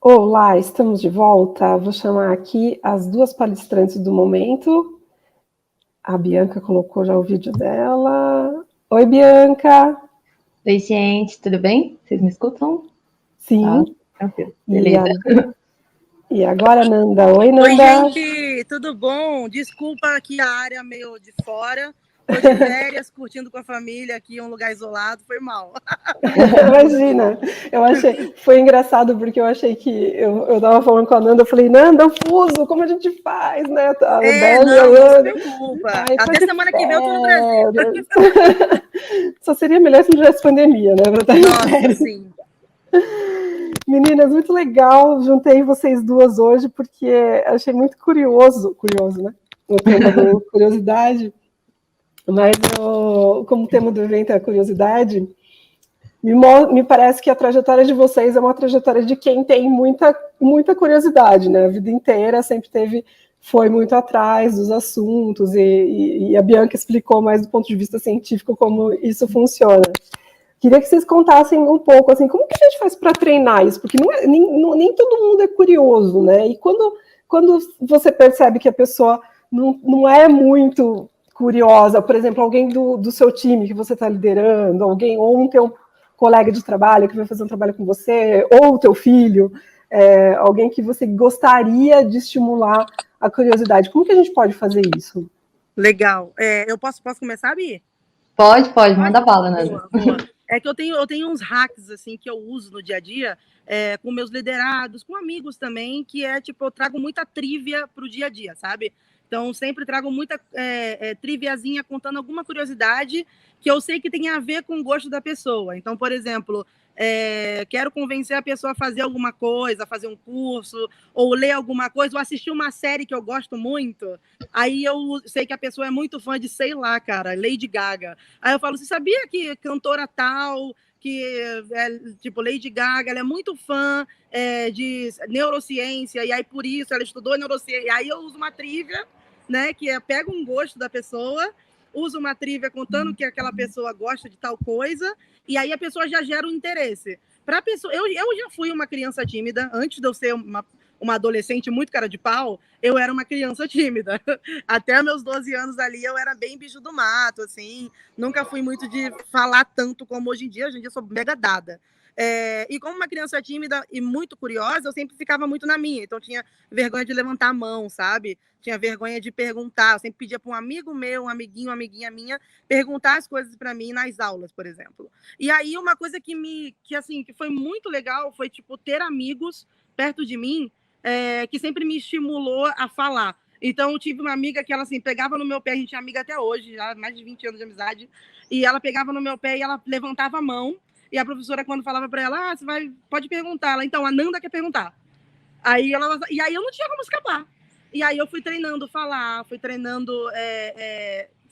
Olá, estamos de volta. Vou chamar aqui as duas palestrantes do momento. A Bianca colocou já o vídeo dela. Oi, Bianca. Oi, gente, tudo bem? Vocês me escutam? Sim. Tá, tranquilo. Beleza. E agora, Nanda. Oi, Nanda. Oi, gente, tudo bom? Desculpa aqui a área meio de fora. Tô de férias, curtindo com a família aqui em um lugar isolado, foi mal. Imagina, foi engraçado porque eu achei que eu tava falando com a Nanda, eu falei, Nanda, o fuso, como a gente faz, né? Não se preocupa. Até semana que vem eu tô no Brasil. Só seria melhor se não tivesse pandemia, né? Nossa, sim. Meninas, muito legal, juntei vocês duas hoje porque achei muito curioso, né? O tema do curiosidade, mas como o tema do evento é a curiosidade, me parece que a trajetória de vocês é uma trajetória de quem tem muita curiosidade, né? A vida inteira sempre foi muito atrás dos assuntos e a Bianca explicou mais do ponto de vista científico como isso funciona. Queria que vocês contassem um pouco, assim, como que a gente faz para treinar isso? Porque nem todo mundo é curioso, né? E quando você percebe que a pessoa não é muito curiosa, por exemplo, alguém do seu time que você está liderando, ou um teu colega de trabalho que vai fazer um trabalho com você, ou o teu filho, alguém que você gostaria de estimular a curiosidade. Como que a gente pode fazer isso? Legal. Eu posso começar, Bi? Pode, manda bala, Nanda. Boa. É que eu tenho uns hacks assim que eu uso no dia a dia, com meus liderados, com amigos também, que tipo, eu trago muita trivia pro dia a dia, sabe? Então, sempre trago muita triviazinha contando alguma curiosidade que eu sei que tem a ver com o gosto da pessoa. Então, por exemplo, quero convencer a pessoa a fazer alguma coisa, fazer um curso, ou ler alguma coisa, ou assistir uma série que eu gosto muito. Aí eu sei que a pessoa é muito fã de, sei lá, cara, Lady Gaga. Aí eu falo, você sabia que cantora tal, que tipo Lady Gaga, ela é muito fã de neurociência, e aí por isso ela estudou neurociência. E aí eu uso uma trivia, né, que pega um gosto da pessoa, uso uma trivia contando que aquela pessoa gosta de tal coisa, e aí a pessoa já gera um interesse. Pra pessoa, eu já fui uma criança tímida, antes de eu ser uma adolescente muito cara de pau, eu era uma criança tímida. Até meus 12 anos ali, eu era bem bicho do mato, assim. Nunca fui muito de falar tanto como hoje em dia eu sou mega dada. E como uma criança tímida e muito curiosa, eu sempre ficava muito na minha. Então, tinha vergonha de levantar a mão, sabe? Tinha vergonha de perguntar. Eu sempre pedia para um amigo meu, um amiguinho, uma amiguinha minha, perguntar as coisas para mim nas aulas, por exemplo. E aí, uma coisa que foi muito legal foi, tipo, ter amigos perto de mim que sempre me estimulou a falar. Então, eu tive uma amiga que ela, assim, pegava no meu pé, a gente é amiga até hoje, já mais de 20 anos de amizade, e ela pegava no meu pé e ela levantava a mão, e a professora, quando falava para ela, pode perguntar, ela, então, a Nanda quer perguntar. E aí eu não tinha como escapar. E aí eu fui treinando falar, fui treinando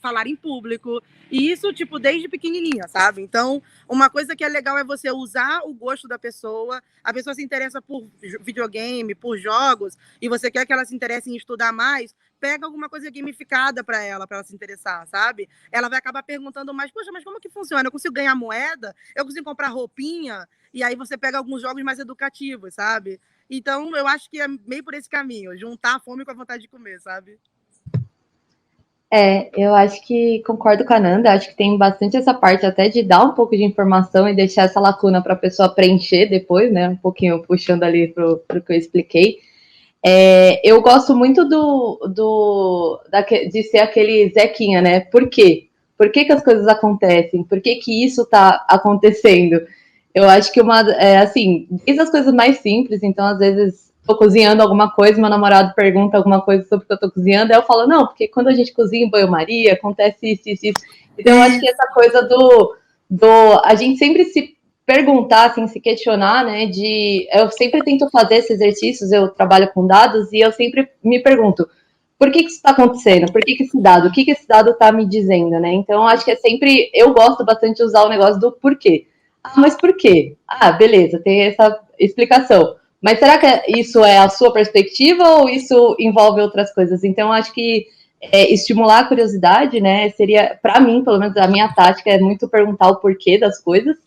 falar em público. E isso, tipo, desde pequenininha, sabe? Então, uma coisa que é legal é você usar o gosto da pessoa. A pessoa se interessa por videogame, por jogos, e você quer que ela se interesse em estudar mais, pega alguma coisa gamificada para ela se interessar, sabe? Ela vai acabar perguntando mais, poxa, mas como que funciona? Eu consigo ganhar moeda? Eu consigo comprar roupinha? E aí você pega alguns jogos mais educativos, sabe? Então, eu acho que é meio por esse caminho, juntar a fome com a vontade de comer, sabe? Eu acho que concordo com a Nanda, acho que tem bastante essa parte até de dar um pouco de informação e deixar essa lacuna para a pessoa preencher depois, né? Um pouquinho puxando ali pro que eu expliquei. Eu gosto muito de ser aquele Zequinha, né? Por quê? Por que as coisas acontecem? Por que isso está acontecendo? Eu acho que assim, desde as coisas mais simples, então às vezes tô cozinhando alguma coisa, meu namorado pergunta alguma coisa sobre o que eu tô cozinhando, aí eu falo, não, porque quando a gente cozinha em banho-maria, acontece isso. Então eu acho que essa coisa a gente sempre se perguntar, assim, se questionar, né, eu sempre tento fazer esses exercícios, eu trabalho com dados, e eu sempre me pergunto, por que isso está acontecendo? Por que esse dado? O que esse dado está me dizendo, né? Então, acho que eu gosto bastante de usar o negócio do porquê. Ah, mas por quê? Ah, beleza, tem essa explicação. Mas será que isso é a sua perspectiva ou isso envolve outras coisas? Então, acho que estimular a curiosidade, né, seria, para mim, pelo menos a minha tática, é muito perguntar o porquê das coisas.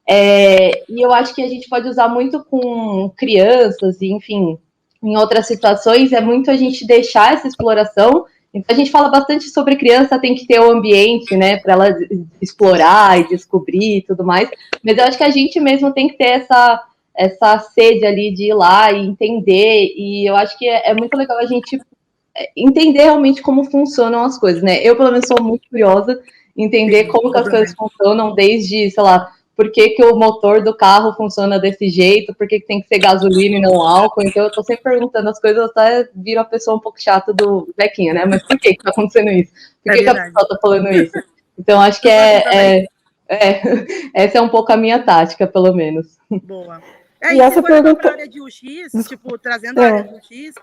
E eu acho que a gente pode usar muito com crianças, e, enfim, em outras situações, é muito a gente deixar essa exploração. Então, a gente fala bastante sobre criança, tem que ter o ambiente, né, para ela explorar e descobrir e tudo mais. Mas eu acho que a gente mesmo tem que ter essa sede ali de ir lá e entender. E eu acho que é muito legal a gente entender realmente como funcionam as coisas, né? Eu, pelo menos, sou muito curiosa em entender como que as coisas funcionam, desde, sei lá, por que, que o motor do carro funciona desse jeito, por que, que tem que ser gasolina e não álcool. Então, eu tô sempre perguntando as coisas, até viro a pessoa um pouco chata do Bequinha, né? Mas por que tá acontecendo isso? Por que, que a pessoa tá falando isso? Então, acho que essa é um pouco a minha tática, pelo menos. Boa. E essa pergunta para a área de UX, tipo, trazendo a área de UX,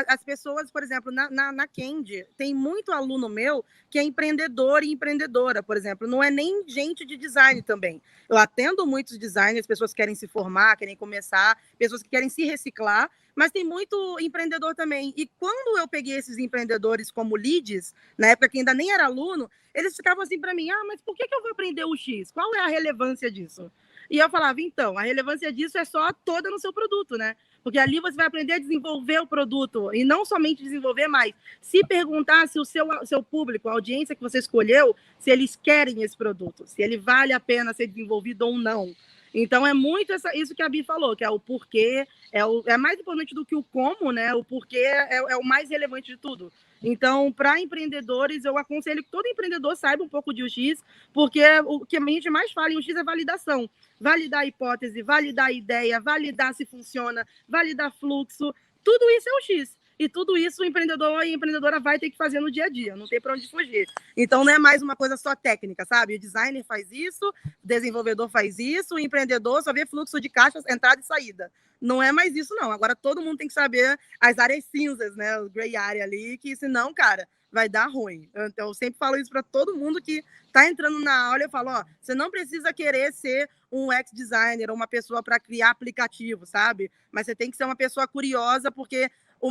as pessoas, por exemplo, na Candy, tem muito aluno meu que é empreendedor e empreendedora, por exemplo, não é nem gente de design também. Eu atendo muitos designers, pessoas que querem se formar, querem começar, pessoas que querem se reciclar, mas tem muito empreendedor também. E quando eu peguei esses empreendedores como leads, na época que ainda nem era aluno, eles ficavam assim para mim, mas por que eu vou aprender o X? Qual é a relevância disso? E eu falava, então, a relevância disso é só toda no seu produto, né? Porque ali você vai aprender a desenvolver o produto e não somente desenvolver, mas se perguntar se o seu público, a audiência que você escolheu, se eles querem esse produto, se ele vale a pena ser desenvolvido ou não. Então, é muito isso que a Bi falou, que é o porquê, é mais importante do que o como, né? O porquê é o mais relevante de tudo. Então, para empreendedores, eu aconselho que todo empreendedor saiba um pouco de UX, porque o que a gente mais fala em UX é validação. Validar a hipótese, validar a ideia, validar se funciona, validar fluxo. Tudo isso é o X. E tudo isso o empreendedor e a empreendedora vai ter que fazer no dia a dia, não tem para onde fugir. Então, não é mais uma coisa só técnica, sabe? O designer faz isso, o desenvolvedor faz isso, o empreendedor só vê fluxo de caixas, entrada e saída. Não é mais isso, não. Agora todo mundo tem que saber as áreas cinzas, né? O gray area ali, que senão, cara, vai dar ruim. Então, eu sempre falo isso para todo mundo que está entrando na aula. Eu falo, você não precisa querer ser um UX designer ou uma pessoa para criar aplicativo, sabe? Mas você tem que ser uma pessoa curiosa, porque o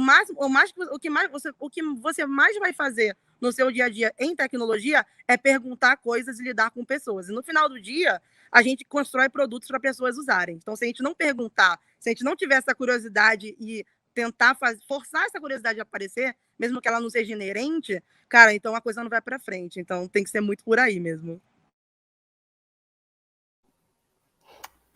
que você mais vai fazer no seu dia a dia em tecnologia é perguntar coisas e lidar com pessoas. E no final do dia, a gente constrói produtos para pessoas usarem. Então, se a gente não perguntar, se a gente não tiver essa curiosidade e tentar forçar essa curiosidade a aparecer, mesmo que ela não seja inerente, cara, então a coisa não vai para frente. Então, tem que ser muito por aí mesmo.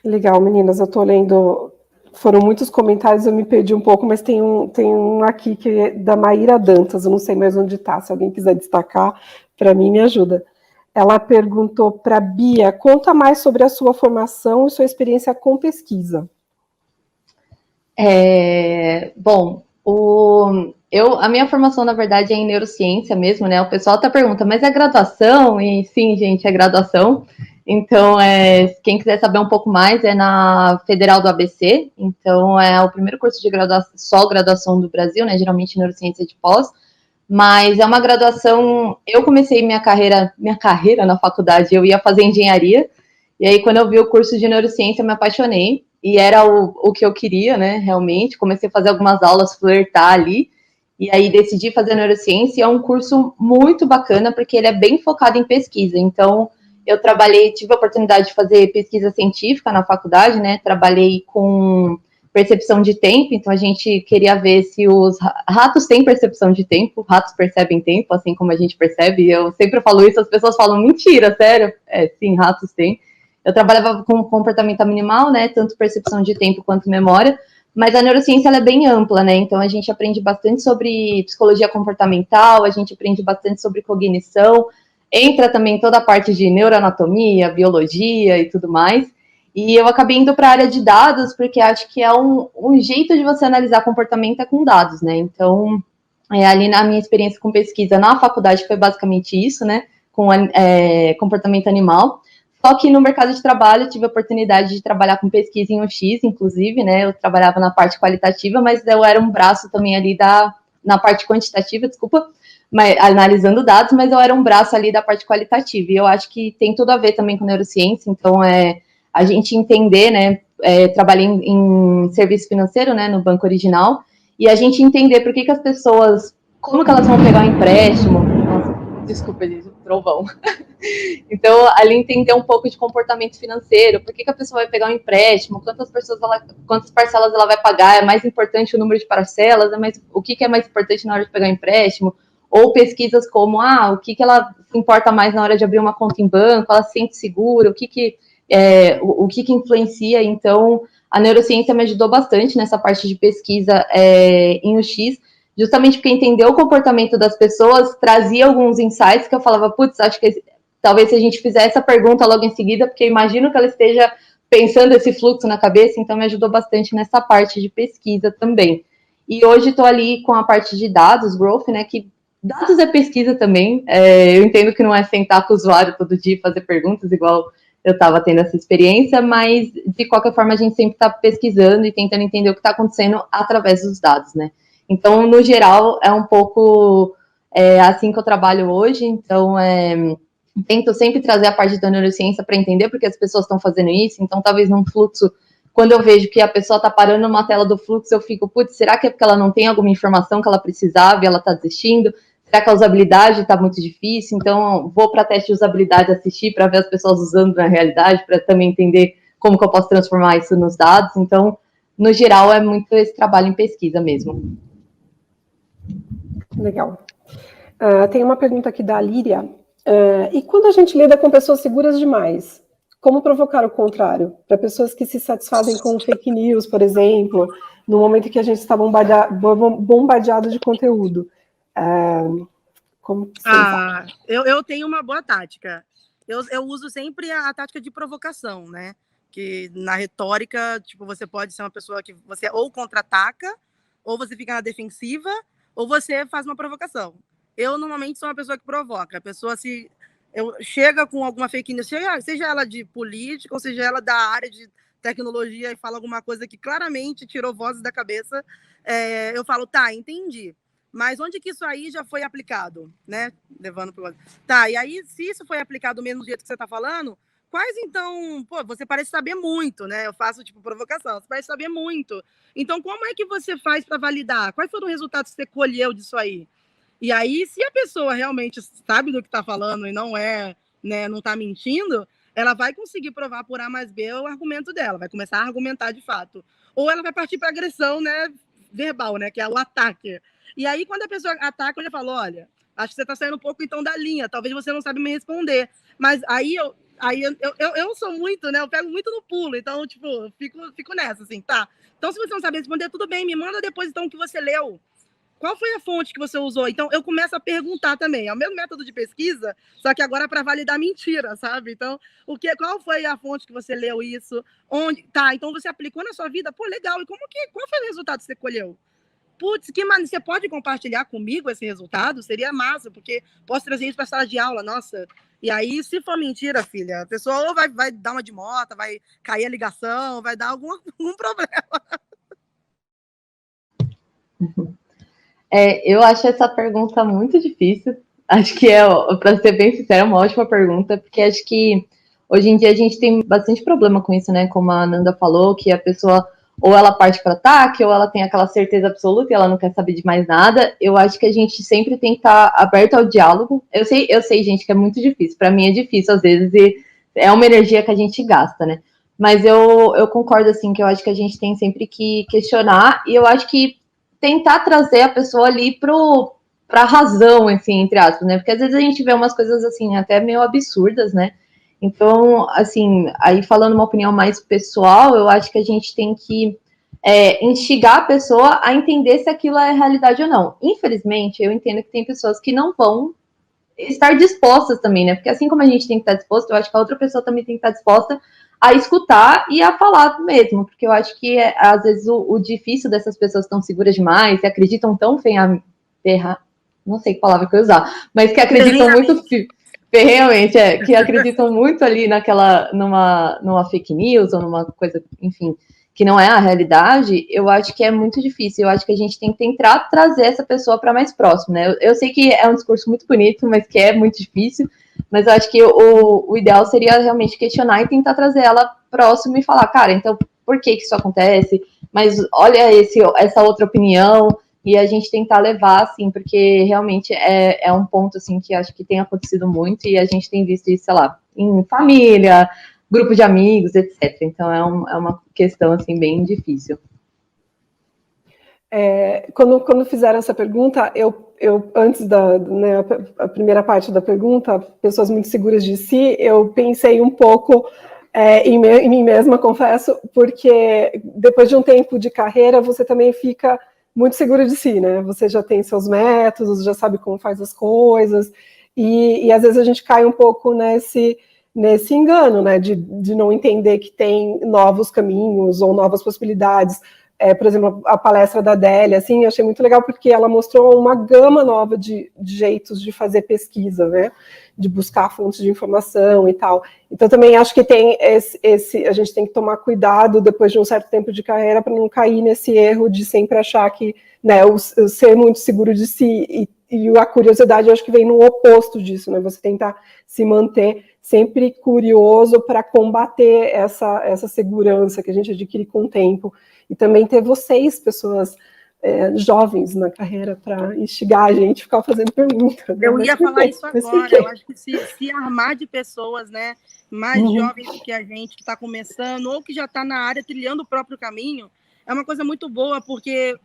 Legal, meninas, eu tô lendo, foram muitos comentários, eu me perdi um pouco, mas tem um aqui que é da Maíra Dantas, eu não sei mais onde está, se alguém quiser destacar, para mim me ajuda. Ela perguntou para Bia, conta mais sobre a sua formação e sua experiência com pesquisa. Bom, a minha formação, na verdade, é em neurociência mesmo, né? O pessoal até pergunta, mas é graduação? E sim, gente, é graduação. Então, quem quiser saber um pouco mais, é na Federal do ABC. Então, é o primeiro curso de graduação do Brasil, né? Geralmente neurociência de pós. Mas é uma graduação. Eu comecei minha carreira na faculdade, eu ia fazer engenharia. E aí, quando eu vi o curso de neurociência, eu me apaixonei. E era o que eu queria, né? Realmente. Comecei a fazer algumas aulas, flertar ali. E aí decidi fazer neurociência. E é um curso muito bacana, porque ele é bem focado em pesquisa. Então, eu tive a oportunidade de fazer pesquisa científica na faculdade, né? Trabalhei com percepção de tempo, então a gente queria ver se os ratos têm percepção de tempo, ratos percebem tempo, assim como a gente percebe. Eu sempre falo isso, as pessoas falam, mentira, sério? Sim, ratos têm. Eu trabalhava com comportamento animal, né? Tanto percepção de tempo quanto memória, mas a neurociência ela é bem ampla, né? Então a gente aprende bastante sobre psicologia comportamental, a gente aprende bastante sobre cognição, entra também toda a parte de neuroanatomia, biologia e tudo mais. E eu acabei indo para a área de dados, porque acho que é um jeito de você analisar comportamento é com dados, né? Então, ali na minha experiência com pesquisa na faculdade foi basicamente isso, né? Com comportamento animal. Só que no mercado de trabalho eu tive a oportunidade de trabalhar com pesquisa em UX, inclusive, né? Eu trabalhava na parte qualitativa, mas eu era um braço também ali na parte quantitativa, desculpa, analisando dados, mas eu era um braço ali da parte qualitativa. E eu acho que tem tudo a ver também com neurociência, então a gente entender, né? Trabalhei em serviço financeiro, né? No Banco Original, e a gente entender por que as pessoas, como que elas vão pegar um empréstimo. Nossa, Desculpa, gente, trovão. Então, ali entender um pouco de comportamento financeiro, por que a pessoa vai pegar um empréstimo, quantas parcelas ela vai pagar, é mais importante o número de parcelas, o que é mais importante na hora de pegar um empréstimo, ou pesquisas como, o que ela se importa mais na hora de abrir uma conta em banco, ela se sente segura, o que influencia. Então, a neurociência me ajudou bastante nessa parte de pesquisa em UX, justamente porque entender o comportamento das pessoas trazia alguns insights que eu falava, putz, acho que talvez se a gente fizer essa pergunta logo em seguida, porque eu imagino que ela esteja pensando esse fluxo na cabeça, então me ajudou bastante nessa parte de pesquisa também. E hoje estou ali com a parte de dados, growth, né, que dados é pesquisa também. Eu entendo que não é sentar com o usuário todo dia e fazer perguntas, igual eu estava tendo essa experiência, mas de qualquer forma a gente sempre está pesquisando e tentando entender o que está acontecendo através dos dados, né? Então, no geral, é um pouco assim que eu trabalho hoje. Então, tento sempre trazer a parte da neurociência para entender porque as pessoas estão fazendo isso. Então, talvez num fluxo, quando eu vejo que a pessoa está parando numa tela do fluxo, eu fico, putz, será que é porque ela não tem alguma informação que ela precisava e ela está desistindo? Será que a usabilidade está muito difícil? Então, vou para teste de usabilidade assistir para ver as pessoas usando na realidade, para também entender como que eu posso transformar isso nos dados. Então, no geral, é muito esse trabalho em pesquisa mesmo. Legal. Tem uma pergunta aqui da Líria. E quando a gente lida com pessoas seguras demais, como provocar o contrário? Para pessoas que se satisfazem com fake news, por exemplo, no momento que a gente está bombardeado de conteúdo. Como que eu tenho uma boa tática. Eu uso sempre a tática de provocação, né? Que na retórica, tipo, você pode ser uma pessoa que você ou contra-ataca, ou você fica na defensiva, ou você faz uma provocação. Eu, normalmente, sou uma pessoa que provoca. A pessoa chega com alguma fake news, seja ela de política, ou seja ela da área de tecnologia, e fala alguma coisa que claramente tirou vozes da cabeça, eu falo, tá, entendi. Mas onde que isso aí já foi aplicado, né? Levando para o... Tá, e aí, se isso foi aplicado mesmo do jeito que você está falando, quais, então... Pô, você parece saber muito, né? Eu faço, tipo, provocação. Você parece saber muito. Então, como é que você faz para validar? Quais foram os resultados que você colheu disso aí? E aí, se a pessoa realmente sabe do que está falando e não né, não está mentindo, ela vai conseguir provar por A mais B o argumento dela, vai começar a argumentar de fato. Ou ela vai partir para agressão, né, verbal, né, que é o ataque. E aí, quando a pessoa ataca, eu já falo, olha, acho que você está saindo um pouco, então, da linha. Talvez você não sabe me responder. Mas aí eu sou muito, né? Eu pego muito no pulo. Então, tipo, fico nessa, assim, tá. Então, se você não sabe responder, tudo bem. Me manda depois, então, o que você leu. Qual foi a fonte que você usou? Então, eu começo a perguntar também. É o mesmo método de pesquisa, só que agora para validar mentira, sabe? Então, qual foi a fonte que você leu isso? Onde? Tá, então você aplicou na sua vida? Pô, legal. E qual foi o resultado que você colheu? Putz, que maneiro, você pode compartilhar comigo esse resultado? Seria massa, porque posso trazer isso para a sala de aula, nossa. E aí, se for mentira, filha, a pessoa ou vai dar uma de mota, vai cair a ligação, vai dar algum problema. Eu acho essa pergunta muito difícil. Acho que para ser bem sincera, é uma ótima pergunta, porque acho que hoje em dia a gente tem bastante problema com isso, né? Como a Nanda falou, que a pessoa ou ela parte para ataque, ou ela tem aquela certeza absoluta e ela não quer saber de mais nada. Eu acho que a gente sempre tem que estar aberto ao diálogo. Eu sei, gente, que é muito difícil. Para mim é difícil, às vezes, e é uma energia que a gente gasta, né? Mas eu concordo, assim, que eu acho que a gente tem sempre que questionar, e eu acho que tentar trazer a pessoa ali pra razão, assim, entre aspas, né? Porque às vezes a gente vê umas coisas, assim, até meio absurdas, né? Então, assim, aí falando uma opinião mais pessoal, eu acho que a gente tem que instigar a pessoa a entender se aquilo é realidade ou não. Infelizmente, eu entendo que tem pessoas que não vão estar dispostas também, né? Porque assim como a gente tem que estar disposto, eu acho que a outra pessoa também tem que estar disposta a escutar e a falar mesmo, porque eu acho que às vezes o difícil dessas pessoas tão seguras demais, que acreditam tão não sei que palavra que eu usar, mas que acreditam muito ferrenhamente, que acreditam muito ali numa fake news ou numa coisa, enfim, que não é a realidade. Eu acho que é muito difícil. Eu acho que a gente tem que tentar trazer essa pessoa para mais próximo, né? Eu sei que é um discurso muito bonito, mas que é muito difícil. Mas eu acho que o ideal seria realmente questionar e tentar trazer ela próximo e falar, cara, então por que isso acontece? Mas olha essa outra opinião. e a gente tentar levar, assim, porque realmente é um ponto, assim, que acho que tem acontecido muito e a gente tem visto isso, sei lá, em família, grupo de amigos, etc. Então é uma questão, assim, bem difícil. Quando fizeram essa pergunta, eu antes a primeira parte da pergunta, pessoas muito seguras de si, eu pensei um pouco em mim mesma, confesso, porque depois de um tempo de carreira, você também fica muito segura de si, né? Você já tem seus métodos, já sabe como faz as coisas, e às vezes a gente cai um pouco nesse engano, né? De não entender que tem novos caminhos ou novas possibilidades. Por exemplo, a palestra da Adélia, assim, achei muito legal porque ela mostrou uma gama nova de jeitos de fazer pesquisa, né? De buscar fontes de informação e tal. Então, também acho que tem a gente tem que tomar cuidado depois de um certo tempo de carreira para não cair nesse erro de sempre achar que, né, o ser muito seguro de si e a curiosidade, eu acho que vem no oposto disso, né? Você tentar se manter sempre curioso para combater essa segurança que a gente adquire com o tempo. E também ter vocês, pessoas jovens na carreira, para instigar a gente a ficar fazendo perguntas. Eu ia falar isso agora. Eu acho que se armar de pessoas, né, mais jovens do que a gente, que está começando, ou que já está na área trilhando o próprio caminho, é uma coisa muito boa, porque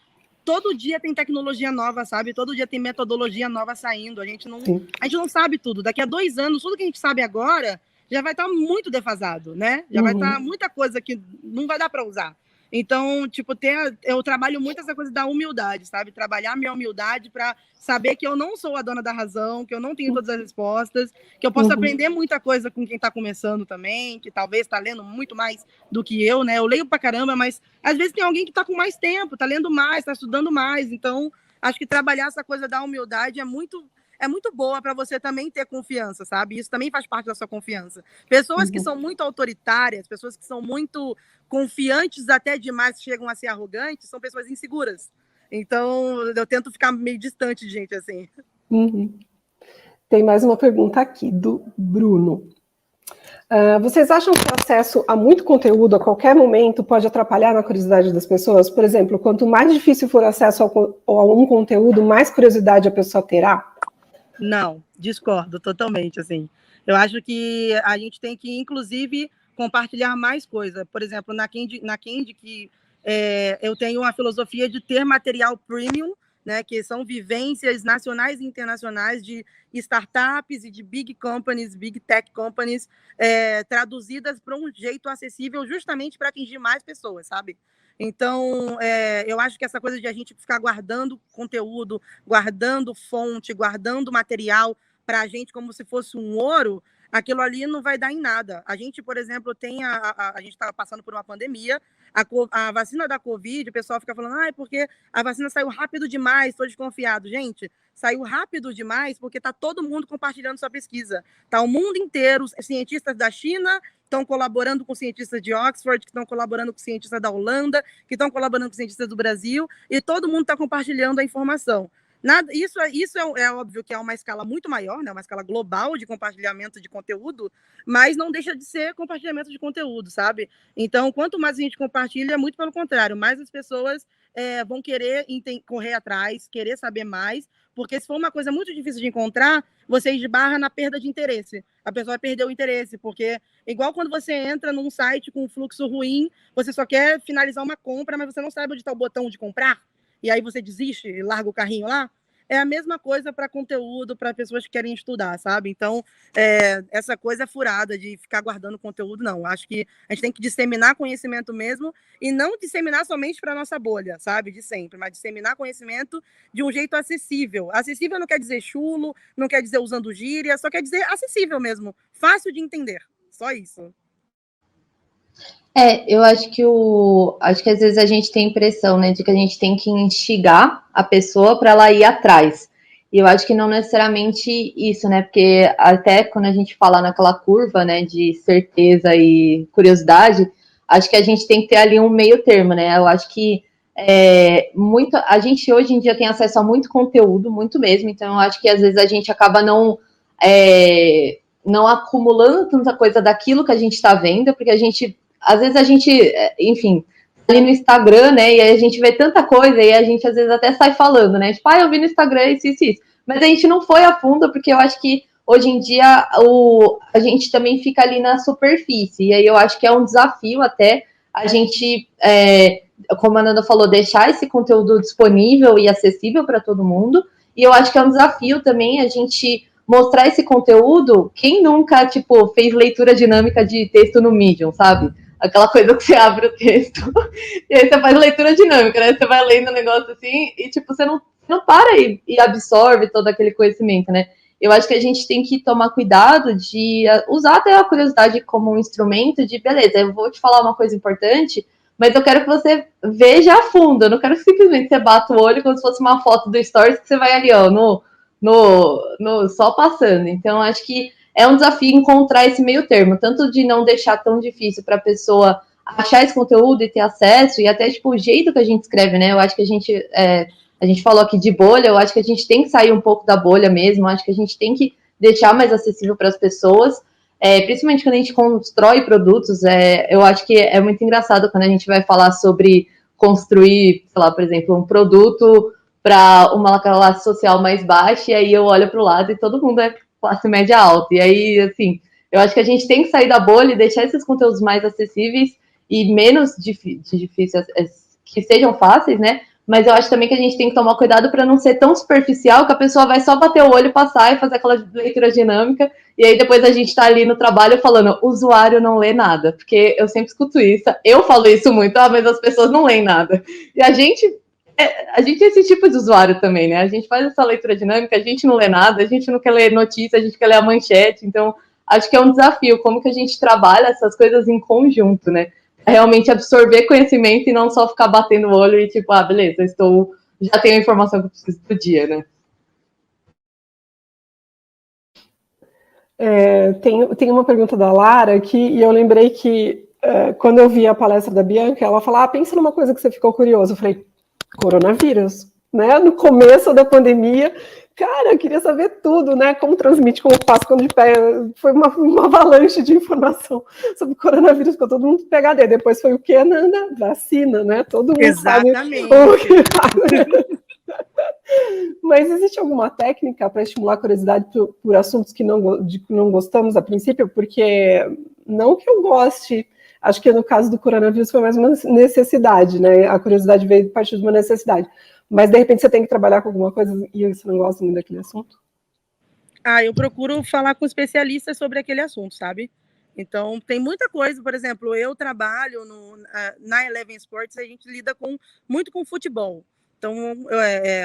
todo dia tem tecnologia nova, sabe? Todo dia tem metodologia nova saindo. A gente não sabe tudo. Daqui a 2 anos, tudo que a gente sabe agora já vai estar muito defasado, né? Já vai estar muita coisa que não vai dar para usar. Então, tipo, eu trabalho muito essa coisa da humildade, sabe? Trabalhar a minha humildade para saber que eu não sou a dona da razão, que eu não tenho todas as respostas, que eu posso aprender muita coisa com quem está começando também, que talvez está lendo muito mais do que eu, né? Eu leio pra caramba, mas às vezes tem alguém que está com mais tempo, está lendo mais, está estudando mais. Então, acho que trabalhar essa coisa da humildade é muito boa para você também ter confiança, sabe? Isso também faz parte da sua confiança. Pessoas que são muito autoritárias, pessoas que são muito confiantes até demais, chegam a ser arrogantes, são pessoas inseguras. Então, eu tento ficar meio distante de gente assim. Tem mais uma pergunta aqui, do Bruno. Vocês acham que o acesso a muito conteúdo a qualquer momento pode atrapalhar na curiosidade das pessoas? Por exemplo, quanto mais difícil for o acesso a um conteúdo, mais curiosidade a pessoa terá? Não, discordo totalmente, assim. Eu acho que a gente tem que, inclusive, compartilhar mais coisa. Por exemplo, na Candy que eu tenho uma filosofia de ter material premium, né, que são vivências nacionais e internacionais de startups e de big companies, big tech companies, traduzidas para um jeito acessível justamente para atingir mais pessoas, sabe? Então, eu acho que essa coisa de a gente ficar guardando conteúdo, guardando fonte, guardando material para a gente como se fosse um ouro, aquilo ali não vai dar em nada. A gente, por exemplo, a gente estava passando por uma pandemia, a vacina da Covid, o pessoal fica falando, porque a vacina saiu rápido demais, estou desconfiado. Gente, saiu rápido demais porque está todo mundo compartilhando sua pesquisa. Está o mundo inteiro, cientistas da China estão colaborando com cientistas de Oxford, que estão colaborando com cientistas da Holanda, que estão colaborando com cientistas do Brasil, e todo mundo está compartilhando a informação. Isso é óbvio que é uma escala muito maior, né? Uma escala global de compartilhamento de conteúdo, mas não deixa de ser compartilhamento de conteúdo, sabe? Então, quanto mais a gente compartilha, muito pelo contrário, mais as pessoas vão querer correr atrás, querer saber mais, porque se for uma coisa muito difícil de encontrar, você esbarra na perda de interesse. A pessoa vai perder o interesse, porque igual quando você entra num site com um fluxo ruim, você só quer finalizar uma compra, mas você não sabe onde está o botão de comprar, e aí você desiste e larga o carrinho lá. É a mesma coisa para conteúdo, para pessoas que querem estudar, sabe? Então, essa coisa é furada de ficar guardando conteúdo, não. Acho que a gente tem que disseminar conhecimento mesmo, e não disseminar somente para a nossa bolha, sabe? De sempre, mas disseminar conhecimento de um jeito acessível. Acessível não quer dizer chulo, não quer dizer usando gíria, só quer dizer acessível mesmo, fácil de entender. Só isso. Eu acho que às vezes a gente tem a impressão, né, de que a gente tem que instigar a pessoa para ela ir atrás. E eu acho que não necessariamente isso, né, porque até quando a gente fala naquela curva, né, de certeza e curiosidade, acho que a gente tem que ter ali um meio termo, né. Eu acho que a gente hoje em dia tem acesso a muito conteúdo, muito mesmo, então eu acho que às vezes a gente acaba não acumulando tanta coisa daquilo que a gente está vendo, porque às vezes a gente, enfim, ali no Instagram, né? E aí a gente vê tanta coisa e a gente às vezes até sai falando, né? Tipo, eu vi no Instagram isso, isso, isso. Mas a gente não foi a fundo, porque eu acho que hoje em dia a gente também fica ali na superfície. E aí eu acho que é um desafio até a gente, como a Nanda falou, deixar esse conteúdo disponível e acessível para todo mundo. E eu acho que é um desafio também a gente mostrar esse conteúdo. Quem nunca, tipo, fez leitura dinâmica de texto no Medium, sabe? Aquela coisa que você abre o texto e aí você faz leitura dinâmica, né? Você vai lendo o negócio assim e, tipo, você não para e absorve todo aquele conhecimento, né? Eu acho que a gente tem que tomar cuidado de usar até a curiosidade como um instrumento de, beleza, eu vou te falar uma coisa importante, mas eu quero que você veja a fundo. Eu não quero que simplesmente você bata o olho como se fosse uma foto do Stories que você vai ali, ó, só passando. Então, acho que é um desafio encontrar esse meio termo, tanto de não deixar tão difícil para a pessoa achar esse conteúdo e ter acesso, e até, tipo, o jeito que a gente escreve, né? Eu acho que a gente falou aqui de bolha, eu acho que a gente tem que sair um pouco da bolha mesmo, eu acho que a gente tem que deixar mais acessível para as pessoas, principalmente quando a gente constrói produtos, eu acho que é muito engraçado quando a gente vai falar sobre construir, sei lá, por exemplo, um produto para uma classe social mais baixa, e aí eu olho para o lado e todo mundo é classe média alta. E aí, assim, eu acho que a gente tem que sair da bolha e deixar esses conteúdos mais acessíveis e menos difíceis, que sejam fáceis, né? Mas eu acho também que a gente tem que tomar cuidado para não ser tão superficial que a pessoa vai só bater o olho, passar e fazer aquela leitura dinâmica, e aí depois a gente está ali no trabalho falando, o usuário não lê nada, porque eu sempre escuto isso, eu falo isso muito, mas as pessoas não leem nada. E a gente é esse tipo de usuário também, né? A gente faz essa leitura dinâmica, a gente não lê nada, a gente não quer ler notícia, a gente quer ler a manchete, então acho que é um desafio, como que a gente trabalha essas coisas em conjunto, né? Realmente absorver conhecimento e não só ficar batendo o olho e tipo, beleza, já tenho a informação que eu preciso do dia, né? Tem uma pergunta da Lara aqui, e eu lembrei que quando eu vi a palestra da Bianca, ela falou, pensa numa coisa que você ficou curioso. Eu falei, coronavírus, né? No começo da pandemia, cara, eu queria saber tudo, né? Como transmite, como faz quando pega. Foi uma avalanche de informação sobre coronavírus, ficou todo mundo PhD. Depois foi o quê, Nanda? Vacina, né? Todo mundo Exatamente. sabe o que faz. Mas existe alguma técnica para estimular a curiosidade por assuntos que não gostamos a princípio? Porque não que eu goste, acho que no caso do coronavírus foi mais uma necessidade, né? A curiosidade veio a partir de uma necessidade. Mas, de repente, você tem que trabalhar com alguma coisa e você não gosta muito daquele assunto? Eu procuro falar com especialistas sobre aquele assunto, sabe? Então, tem muita coisa, por exemplo, eu trabalho na Eleven Sports, a gente lida muito com futebol. Então,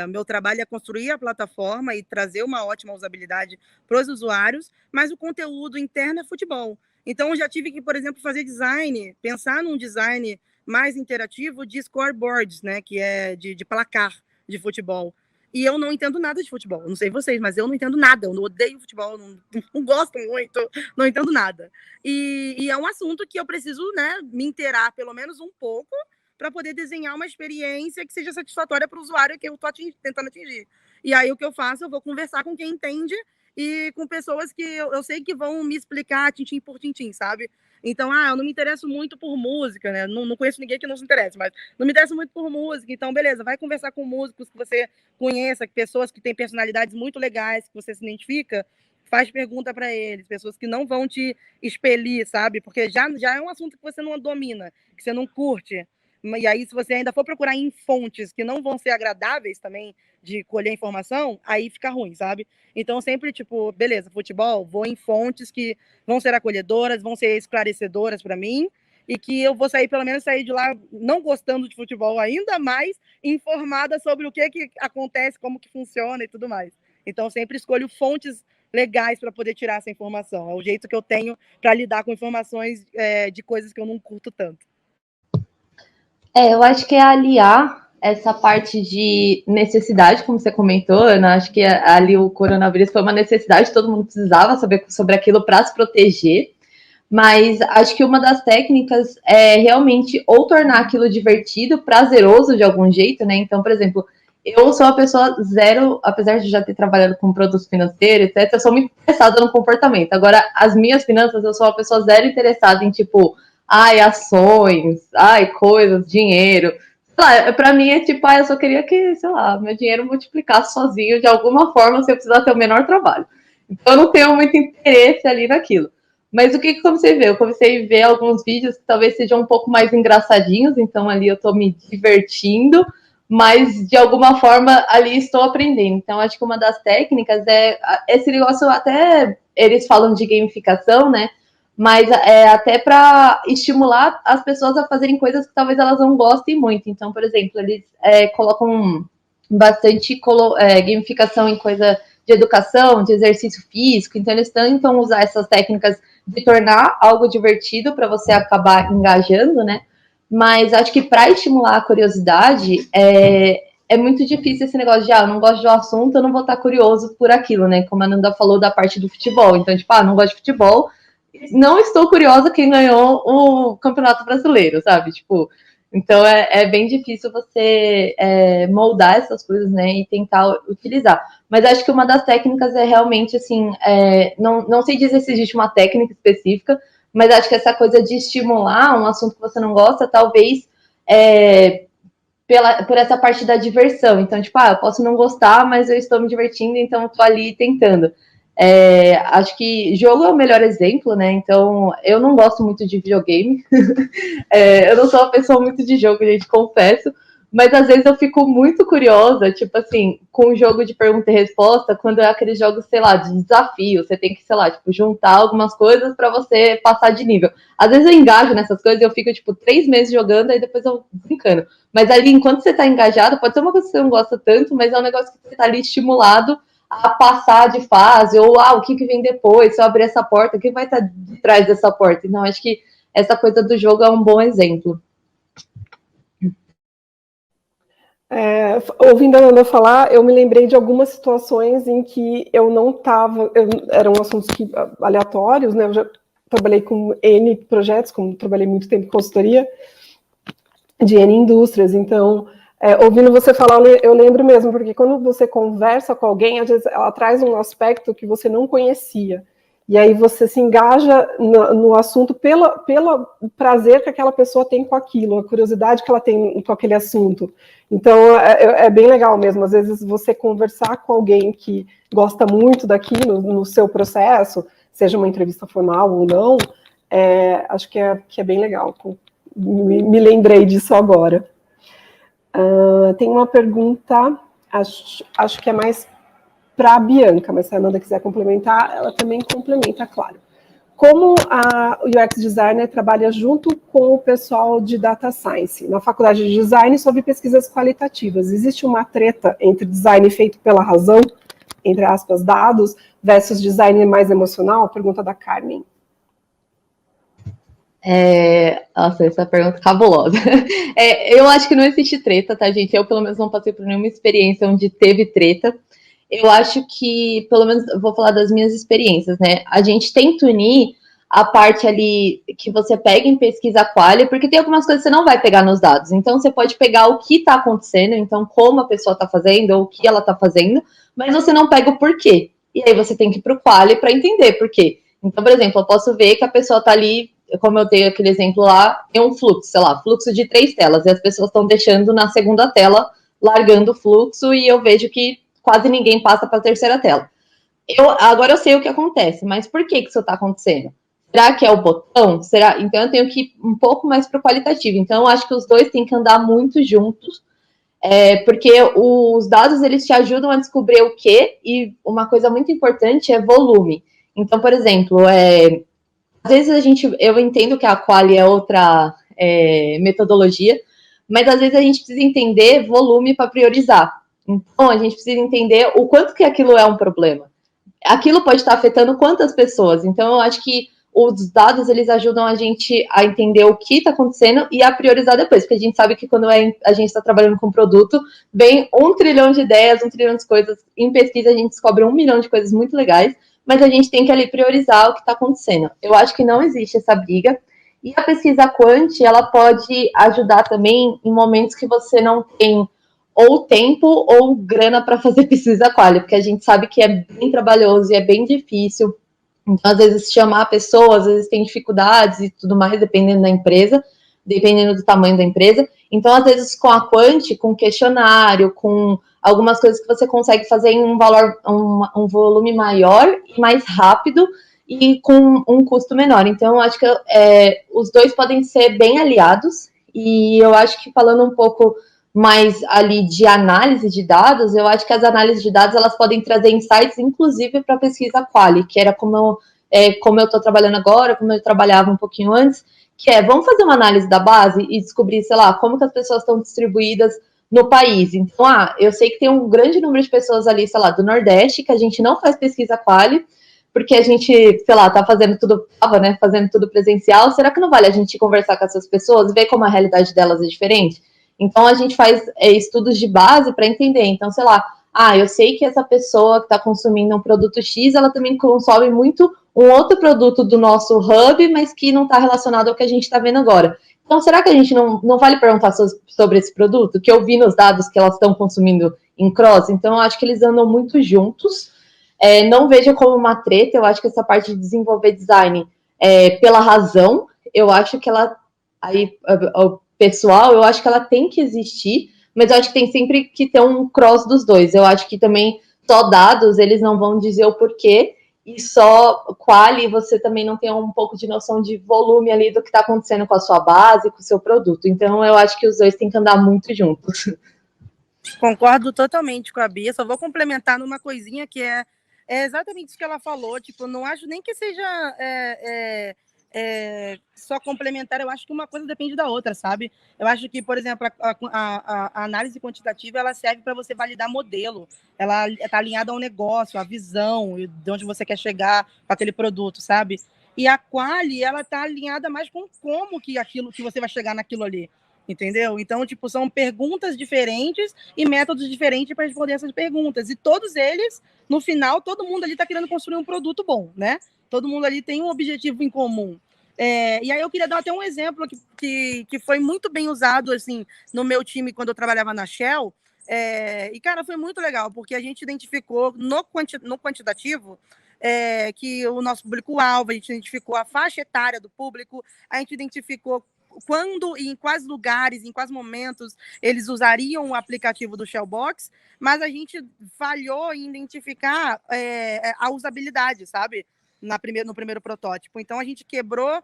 meu trabalho é construir a plataforma e trazer uma ótima usabilidade para os usuários, mas o conteúdo interno é futebol. Então, eu já tive que, por exemplo, fazer design, pensar num design mais interativo de scoreboards, né, que é de placar de futebol. E eu não entendo nada de futebol. Não sei vocês, mas eu não entendo nada. Eu odeio futebol, não gosto muito, não entendo nada. E é um assunto que eu preciso, né, me inteirar pelo menos um pouco para poder desenhar uma experiência que seja satisfatória para o usuário que eu estou tentando atingir. E aí o que eu faço? Eu vou conversar com quem entende e com pessoas que eu sei que vão me explicar tintim por tintim, sabe? Então, eu não me interesso muito por música, né? Não conheço ninguém que não se interesse, mas não me interesso muito por música. Então, beleza, vai conversar com músicos que você conheça, pessoas que têm personalidades muito legais, que você se identifica, faz pergunta para eles, pessoas que não vão te expelir, sabe? Porque já é um assunto que você não domina, que você não curte. E aí, se você ainda for procurar em fontes que não vão ser agradáveis também de colher informação, aí fica ruim, sabe? Então, sempre, tipo, beleza, futebol, vou em fontes que vão ser acolhedoras, vão ser esclarecedoras para mim, e que eu vou pelo menos sair de lá não gostando de futebol ainda mais, informada sobre o que acontece, como que funciona e tudo mais. Então, sempre escolho fontes legais para poder tirar essa informação. É o jeito que eu tenho para lidar com informações de coisas que eu não curto tanto. Eu acho que é aliar essa parte de necessidade, como você comentou, Ana. Acho que ali o coronavírus foi uma necessidade, todo mundo precisava saber sobre aquilo para se proteger. Mas acho que uma das técnicas é realmente ou tornar aquilo divertido, prazeroso de algum jeito, né? Então, por exemplo, eu sou uma pessoa zero, apesar de já ter trabalhado com produtos financeiros, etc., eu sou muito interessada no comportamento. Agora, as minhas finanças, eu sou uma pessoa zero interessada em, tipo, ai, ações, ai, coisas, dinheiro. Sei lá, pra mim é tipo, eu só queria que, sei lá, meu dinheiro multiplicasse sozinho de alguma forma sem eu precisar ter o menor trabalho. Então eu não tenho muito interesse ali naquilo. Mas o que eu comecei a ver? Eu comecei a ver alguns vídeos que talvez sejam um pouco mais engraçadinhos, então ali eu tô me divertindo, mas de alguma forma ali estou aprendendo. Então acho que uma das técnicas é esse negócio, até eles falam de gamificação, né? Mas é até para estimular as pessoas a fazerem coisas que talvez elas não gostem muito. Então, por exemplo, eles colocam bastante gamificação em coisa de educação, de exercício físico. Então, eles tentam usar essas técnicas de tornar algo divertido para você acabar engajando, né? Mas acho que para estimular a curiosidade é muito difícil esse negócio de, eu não gosto do assunto, eu não vou estar curioso por aquilo, né? Como a Nanda falou da parte do futebol. Então, tipo, não gosto de futebol, não estou curiosa quem ganhou o Campeonato Brasileiro, sabe? Tipo, então é bem difícil você moldar essas coisas, né? E tentar utilizar. Mas acho que uma das técnicas é realmente, assim, não sei dizer se existe uma técnica específica, mas acho que essa coisa de estimular um assunto que você não gosta, talvez por essa parte da diversão. Então, tipo, eu posso não gostar, mas eu estou me divertindo, então eu tô ali tentando. Acho que jogo é o melhor exemplo, né? Então, eu não gosto muito de videogame. Eu não sou uma pessoa muito de jogo, gente, confesso. Mas às vezes eu fico muito curiosa, tipo assim, com o jogo de pergunta e resposta, quando é aqueles jogos, sei lá, de desafio. Você tem que, sei lá, tipo, juntar algumas coisas para você passar de nível. Às vezes eu engajo nessas coisas e eu fico, tipo, 3 meses jogando, aí depois eu brincando. Mas ali, enquanto você tá engajado, pode ser uma coisa que você não gosta tanto, mas é um negócio que você tá ali estimulado a passar de fase, ou o que vem depois, se eu abrir essa porta, o que vai estar de trás dessa porta? Então, acho que essa coisa do jogo é um bom exemplo. Ouvindo a Ana falar, eu me lembrei de algumas situações em que eu não estava, eram assuntos aleatórios, né? Eu já trabalhei com N projetos, como trabalhei muito tempo em consultoria de N indústrias, então, ouvindo você falar, eu lembro mesmo, porque quando você conversa com alguém, às vezes ela traz um aspecto que você não conhecia, e aí você se engaja no assunto pelo prazer que aquela pessoa tem com aquilo, a curiosidade que ela tem com aquele assunto. Então, é bem legal mesmo, às vezes você conversar com alguém que gosta muito daquilo no seu processo, seja uma entrevista formal ou não, acho que é bem legal. Me lembrei disso agora. Tem uma pergunta, acho que é mais para a Bianca, mas se a Amanda quiser complementar, ela também complementa, claro. Como o UX Designer trabalha junto com o pessoal de Data Science? Na faculdade de Design, sobre pesquisas qualitativas. Existe uma treta entre design feito pela razão, entre aspas, dados, versus design mais emocional? Pergunta da Carmen. Nossa, essa pergunta é cabulosa. Eu acho que não existe treta, tá, gente? Eu, pelo menos, não passei por nenhuma experiência onde teve treta. Eu acho que, pelo menos, vou falar das minhas experiências, né? A gente tenta unir a parte ali que você pega em pesquisa quali, porque tem algumas coisas que você não vai pegar nos dados. Então, você pode pegar o que está acontecendo, então, como a pessoa está fazendo, ou o que ela está fazendo, mas você não pega o porquê. E aí você tem que ir para o quali para entender por quê. Então, por exemplo, eu posso ver que a pessoa está ali, como eu dei aquele exemplo lá, tem um fluxo, sei lá, fluxo de 3 telas, e as pessoas estão deixando na segunda tela, largando o fluxo, e eu vejo que quase ninguém passa para a terceira tela. Agora eu sei o que acontece, mas por que isso está acontecendo? Será que é o botão? Será? Então eu tenho que ir um pouco mais para o qualitativo. Então eu acho que os dois têm que andar muito juntos, porque os dados eles te ajudam a descobrir o que, e uma coisa muito importante é volume. Então, por exemplo, às vezes eu entendo que a quali é outra metodologia, mas às vezes a gente precisa entender volume para priorizar. Então, a gente precisa entender o quanto que aquilo é um problema. Aquilo pode estar afetando quantas pessoas. Então, eu acho que os dados, eles ajudam a gente a entender o que está acontecendo e a priorizar depois. Porque a gente sabe que quando a gente está trabalhando com produto, vem 1 trilhão de ideias, 1 trilhão de coisas. Em pesquisa, a gente descobre 1 milhão de coisas muito legais, mas a gente tem que ali priorizar o que está acontecendo. Eu acho que não existe essa briga. E a pesquisa quant, ela pode ajudar também em momentos que você não tem ou tempo ou grana para fazer pesquisa quali, porque a gente sabe que é bem trabalhoso e é bem difícil Então, às vezes, chamar pessoas, às vezes tem dificuldades e tudo mais, dependendo da empresa, dependendo do tamanho da empresa. Então, às vezes, com a Quant, com questionário, com algumas coisas que você consegue fazer em um valor, um volume maior e mais rápido e com um custo menor. Então, eu acho que os dois podem ser bem aliados. E eu acho que falando um pouco mais ali de análise de dados, eu acho que as análises de dados elas podem trazer insights, inclusive para a pesquisa quali, que era como eu estou trabalhando agora, como eu trabalhava um pouquinho antes, que vamos fazer uma análise da base e descobrir, sei lá, como que as pessoas estão distribuídas no país. Então, eu sei que tem um grande número de pessoas ali, sei lá, do Nordeste, que a gente não faz pesquisa quali, porque a gente, sei lá, tá fazendo tudo, né, fazendo tudo presencial. Será que não vale a gente conversar com essas pessoas e ver como a realidade delas é diferente? Então, a gente faz estudos de base para entender. Então, sei lá, eu sei que essa pessoa que está consumindo um produto X, ela também consome muito um outro produto do nosso hub, mas que não está relacionado ao que a gente está vendo agora. Então, será que a gente não vale perguntar sobre esse produto? Que eu vi nos dados que elas estão consumindo em cross. Então, eu acho que eles andam muito juntos. Não vejo como uma treta. Eu acho que essa parte de desenvolver design pela razão, eu acho que ela... Aí, pessoal, eu acho que ela tem que existir, mas eu acho que tem sempre que ter um cross dos dois. Eu acho que também só dados, eles não vão dizer o porquê, e só quali, você também não tem um pouco de noção de volume ali do que está acontecendo com a sua base, com o seu produto. Então, eu acho que os dois têm que andar muito juntos. Concordo totalmente com a Bia, só vou complementar numa coisinha que é exatamente isso que ela falou, tipo, não acho nem que seja só complementar, eu acho que uma coisa depende da outra, sabe? Eu acho que, por exemplo, a análise quantitativa, ela serve para você validar modelo, ela está alinhada ao negócio, à visão, de onde você quer chegar com aquele produto, sabe? E a quali, ela está alinhada mais com como que você vai chegar naquilo ali. Entendeu? Então, tipo, são perguntas diferentes e métodos diferentes para responder essas perguntas. E todos eles, no final, todo mundo ali está querendo construir um produto bom, né? Todo mundo ali tem um objetivo em comum. E aí eu queria dar até um exemplo que foi muito bem usado, assim, no meu time quando eu trabalhava na Shell. E, cara, foi muito legal, porque a gente identificou no quantitativo que o nosso público-alvo, a gente identificou a faixa etária do público, a gente identificou quando e em quais lugares, em quais momentos eles usariam o aplicativo do Shellbox, mas a gente falhou em identificar a usabilidade, sabe? No primeiro protótipo. Então, a gente quebrou,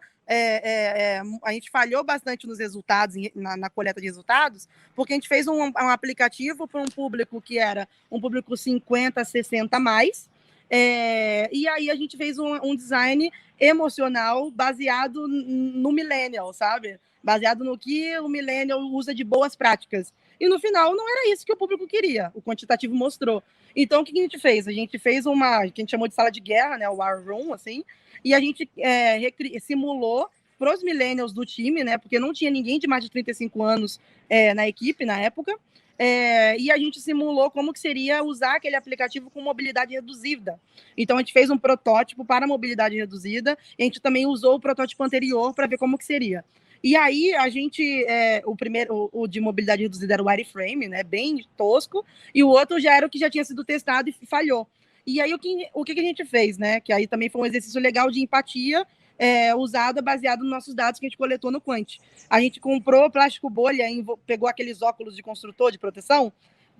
a gente falhou bastante nos resultados, na coleta de resultados, porque a gente fez um aplicativo para um público que era um público 50, 60 mais, e aí a gente fez um design emocional baseado no millennial, sabe? Baseado no que o millennial usa de boas práticas. E no final não era isso que o público queria, o quantitativo mostrou. Então o que a gente fez? A gente fez que a gente chamou de sala de guerra, né, o War Room, assim, e a gente simulou para os millennials do time, né, porque não tinha ninguém de mais de 35 anos na equipe na época, e a gente simulou como que seria usar aquele aplicativo com mobilidade reduzida. Então, a gente fez um protótipo para mobilidade reduzida, e a gente também usou o protótipo anterior para ver como que seria. E aí, a gente, o de mobilidade reduzida era o wireframe, né, bem tosco, e o outro já era o que já tinha sido testado e falhou. E aí, o que a gente fez, né, que aí também foi um exercício legal de empatia, usada baseado nos nossos dados que a gente coletou no Quant. A gente comprou plástico bolha, pegou aqueles óculos de construtor de proteção,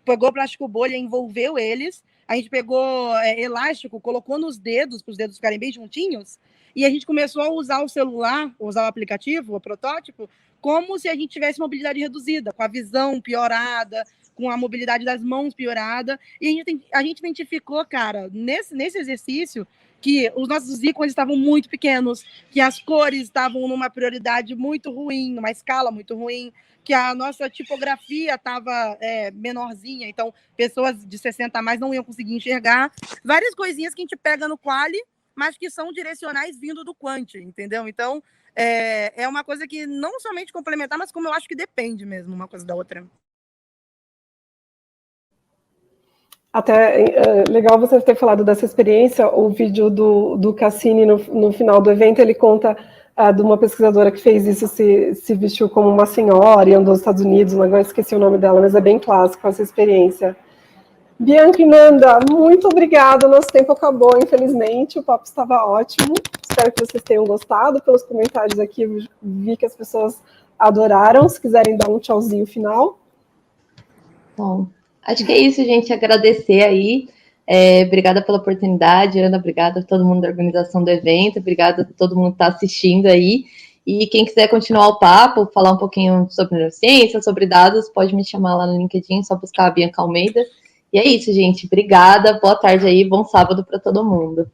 pegou plástico bolha, envolveu eles, a gente pegou elástico, colocou nos dedos, para os dedos ficarem bem juntinhos, e a gente começou a usar o celular, usar o aplicativo, o protótipo, como se a gente tivesse mobilidade reduzida, com a visão piorada, com a mobilidade das mãos piorada, e a gente identificou, cara, nesse exercício, que os nossos ícones estavam muito pequenos, que as cores estavam numa prioridade muito ruim, numa escala muito ruim, que a nossa tipografia estava menorzinha, então pessoas de 60 a mais não iam conseguir enxergar. Várias coisinhas que a gente pega no quali, mas que são direcionais vindo do Quant, entendeu? Então, é uma coisa que não somente complementar, mas como eu acho que depende mesmo uma coisa da outra. Até legal você ter falado dessa experiência. O vídeo do Cassini no final do evento, ele conta de uma pesquisadora que fez isso, se vestiu como uma senhora e andou nos Estados Unidos, agora esqueci o nome dela, mas é bem clássico essa experiência. Bianca e Nanda, muito obrigada. Nosso tempo acabou, infelizmente. O papo estava ótimo. Espero que vocês tenham gostado. Pelos comentários aqui, vi que as pessoas adoraram. Se quiserem dar um tchauzinho final. Bom, acho que é isso, gente. Agradecer aí. Obrigada pela oportunidade, Ana. Obrigada a todo mundo da organização do evento. Obrigada a todo mundo que está assistindo aí. E quem quiser continuar o papo, falar um pouquinho sobre neurociência, sobre dados, pode me chamar lá no LinkedIn, só buscar a Bianca Almeida. E é isso, gente. Obrigada. Boa tarde aí. Bom sábado para todo mundo.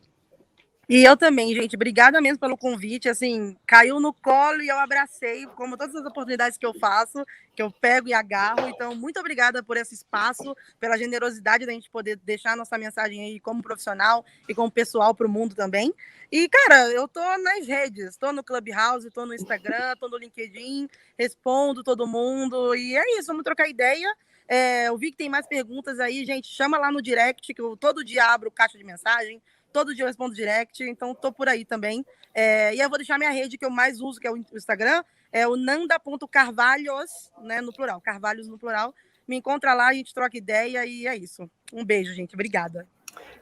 E eu também, gente. Obrigada mesmo pelo convite. Assim, caiu no colo e eu abracei, como todas as oportunidades que eu faço, que eu pego e agarro. Então, muito obrigada por esse espaço, pela generosidade da gente poder deixar nossa mensagem aí como profissional e como pessoal para o mundo também. E, cara, eu tô nas redes, tô no Clubhouse, tô no Instagram, tô no LinkedIn, respondo todo mundo. E é isso, vamos trocar ideia. Eu vi que tem mais perguntas aí, gente. Chama lá no direct, que eu todo dia abro caixa de mensagem. Todo dia eu respondo direct, então tô por aí também. E eu vou deixar minha rede que eu mais uso, que é o Instagram, é o nanda.carvalhos, né, no plural, Carvalhos no plural. Me encontra lá, a gente troca ideia e é isso. Um beijo, gente. Obrigada.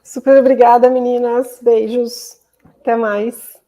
Super obrigada, meninas. Beijos. Até mais.